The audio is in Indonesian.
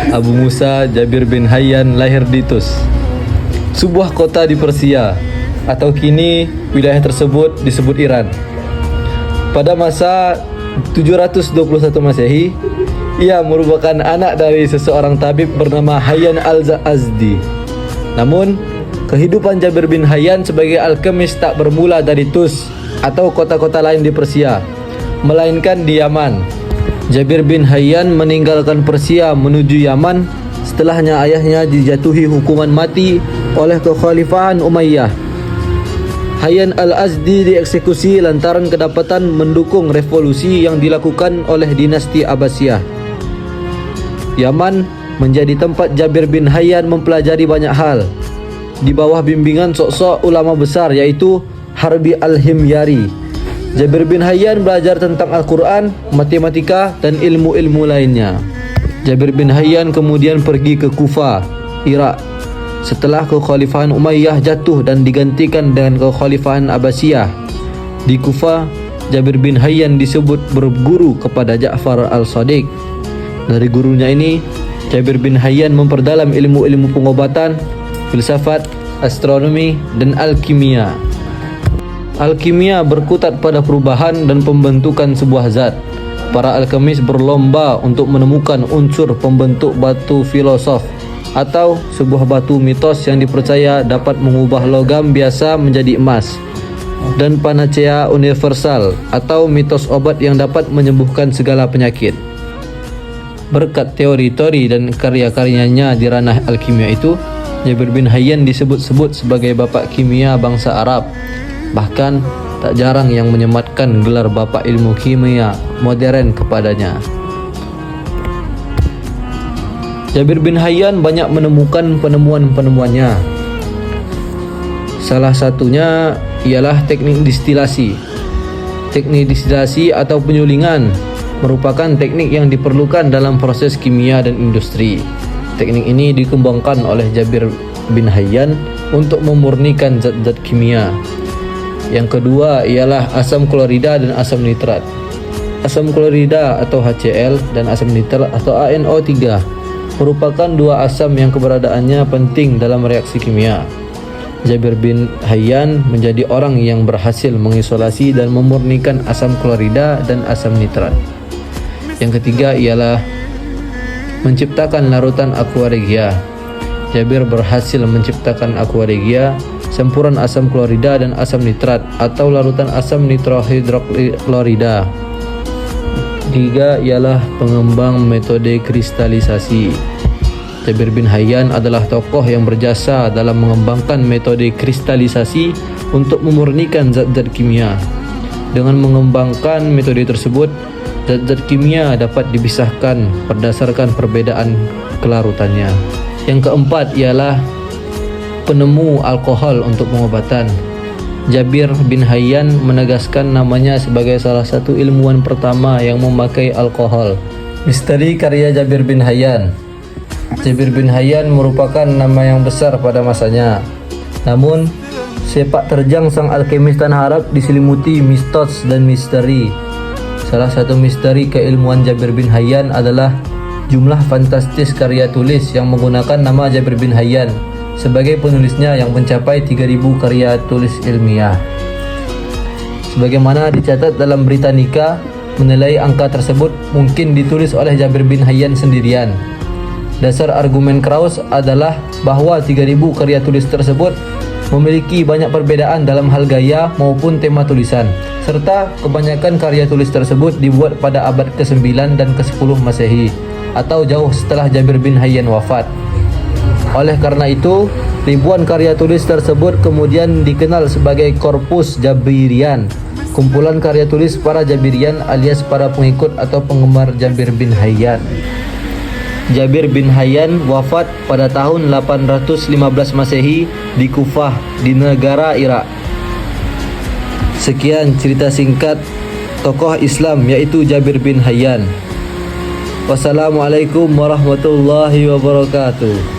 Abu Musa Jabir bin Hayyan lahir di Tus, sebuah kota di Persia, atau kini wilayah tersebut disebut Iran. Pada masa 721 Masehi, ia merupakan anak dari seseorang tabib bernama Hayyan al-Azdi. Namun, kehidupan Jabir bin Hayyan sebagai alkemis tak bermula dari Tus atau kota-kota lain di Persia, melainkan di Yaman. Jabir bin Hayyan meninggalkan Persia menuju Yaman setelahnya ayahnya dijatuhi hukuman mati oleh kekhalifahan Umayyah. Hayyan al-Azdi dieksekusi lantaran kedapatan mendukung revolusi yang dilakukan oleh dinasti Abbasiyah. Yaman menjadi tempat Jabir bin Hayyan mempelajari banyak hal di bawah bimbingan sok-sok ulama besar yaitu Harbi al-Himyari. Jabir bin Hayyan belajar tentang Al-Quran, matematika, dan ilmu-ilmu lainnya. Jabir bin Hayyan kemudian pergi ke Kufah, Irak, setelah kekhalifahan Umayyah jatuh dan digantikan dengan kekhalifahan Abbasiyah. Di Kufah, Jabir bin Hayyan disebut berguru kepada Ja'far al-Shadiq. Dari gurunya ini, Jabir bin Hayyan memperdalam ilmu-ilmu pengobatan, filsafat, astronomi, dan alkimia. Alkimia berkutat pada perubahan dan pembentukan sebuah zat. Para alkemis berlomba untuk menemukan unsur pembentuk batu filosof atau sebuah batu mitos yang dipercaya dapat mengubah logam biasa menjadi emas, dan panacea universal atau mitos obat yang dapat menyembuhkan segala penyakit. Berkat teori-teori dan karya-karyanya di ranah alkimia itu, Jabir bin Hayyan disebut-sebut sebagai bapak kimia bangsa Arab. Bahkan tak jarang yang menyematkan gelar bapak ilmu kimia modern kepadanya. Jabir bin Hayyan banyak menemukan penemuan-penemuannya. Salah satunya ialah teknik distilasi. Teknik distilasi atau penyulingan merupakan teknik yang diperlukan dalam proses kimia dan industri. Teknik ini dikembangkan oleh Jabir bin Hayyan untuk memurnikan zat-zat kimia. Yang kedua ialah asam klorida dan asam nitrat. Asam klorida atau HCl dan asam nitrat atau ANO3 merupakan dua asam yang keberadaannya penting dalam reaksi kimia. Jabir bin Hayyan menjadi orang yang berhasil mengisolasi dan memurnikan asam klorida dan asam nitrat. Yang ketiga ialah menciptakan larutan aqua regia. Jabir berhasil menciptakan aqua regia, campuran asam klorida dan asam nitrat atau larutan asam nitrohidroklorida. Tiga ialah pengembang metode kristalisasi. Jabir bin Hayyan adalah tokoh yang berjasa dalam mengembangkan metode kristalisasi untuk memurnikan zat-zat kimia. Dengan mengembangkan metode tersebut, zat-zat kimia dapat dipisahkan berdasarkan perbedaan kelarutannya. Yang keempat ialah penemu alkohol untuk pengobatan. Jabir bin Hayyan menegaskan namanya sebagai salah satu ilmuwan pertama yang memakai alkohol. Misteri karya Jabir bin Hayyan. Jabir bin Hayyan merupakan nama yang besar pada masanya. Namun, sepak terjang sang alkemis tanah Arab diselimuti mistos dan misteri. Salah satu misteri keilmuan Jabir bin Hayyan adalah jumlah fantastis karya tulis yang menggunakan nama Jabir bin Hayyan sebagai penulisnya yang mencapai 3.000 karya tulis ilmiah. Sebagaimana dicatat dalam Britannica, menilai angka tersebut mungkin ditulis oleh Jabir bin Hayyan sendirian. Dasar argumen Krauss adalah bahwa 3.000 karya tulis tersebut memiliki banyak perbedaan dalam hal gaya maupun tema tulisan, serta kebanyakan karya tulis tersebut dibuat pada abad ke-9 dan ke-10 Masehi atau jauh setelah Jabir bin Hayyan wafat. Oleh karena itu, ribuan karya tulis tersebut kemudian dikenal sebagai Korpus Jabirian, kumpulan karya tulis para Jabirian alias para pengikut atau penggemar Jabir bin Hayyan. Jabir bin Hayyan wafat pada tahun 815 Masehi di Kufah di negara Irak. Sekian cerita singkat tokoh Islam yaitu Jabir bin Hayyan. Wassalamualaikum warahmatullahi wabarakatuh.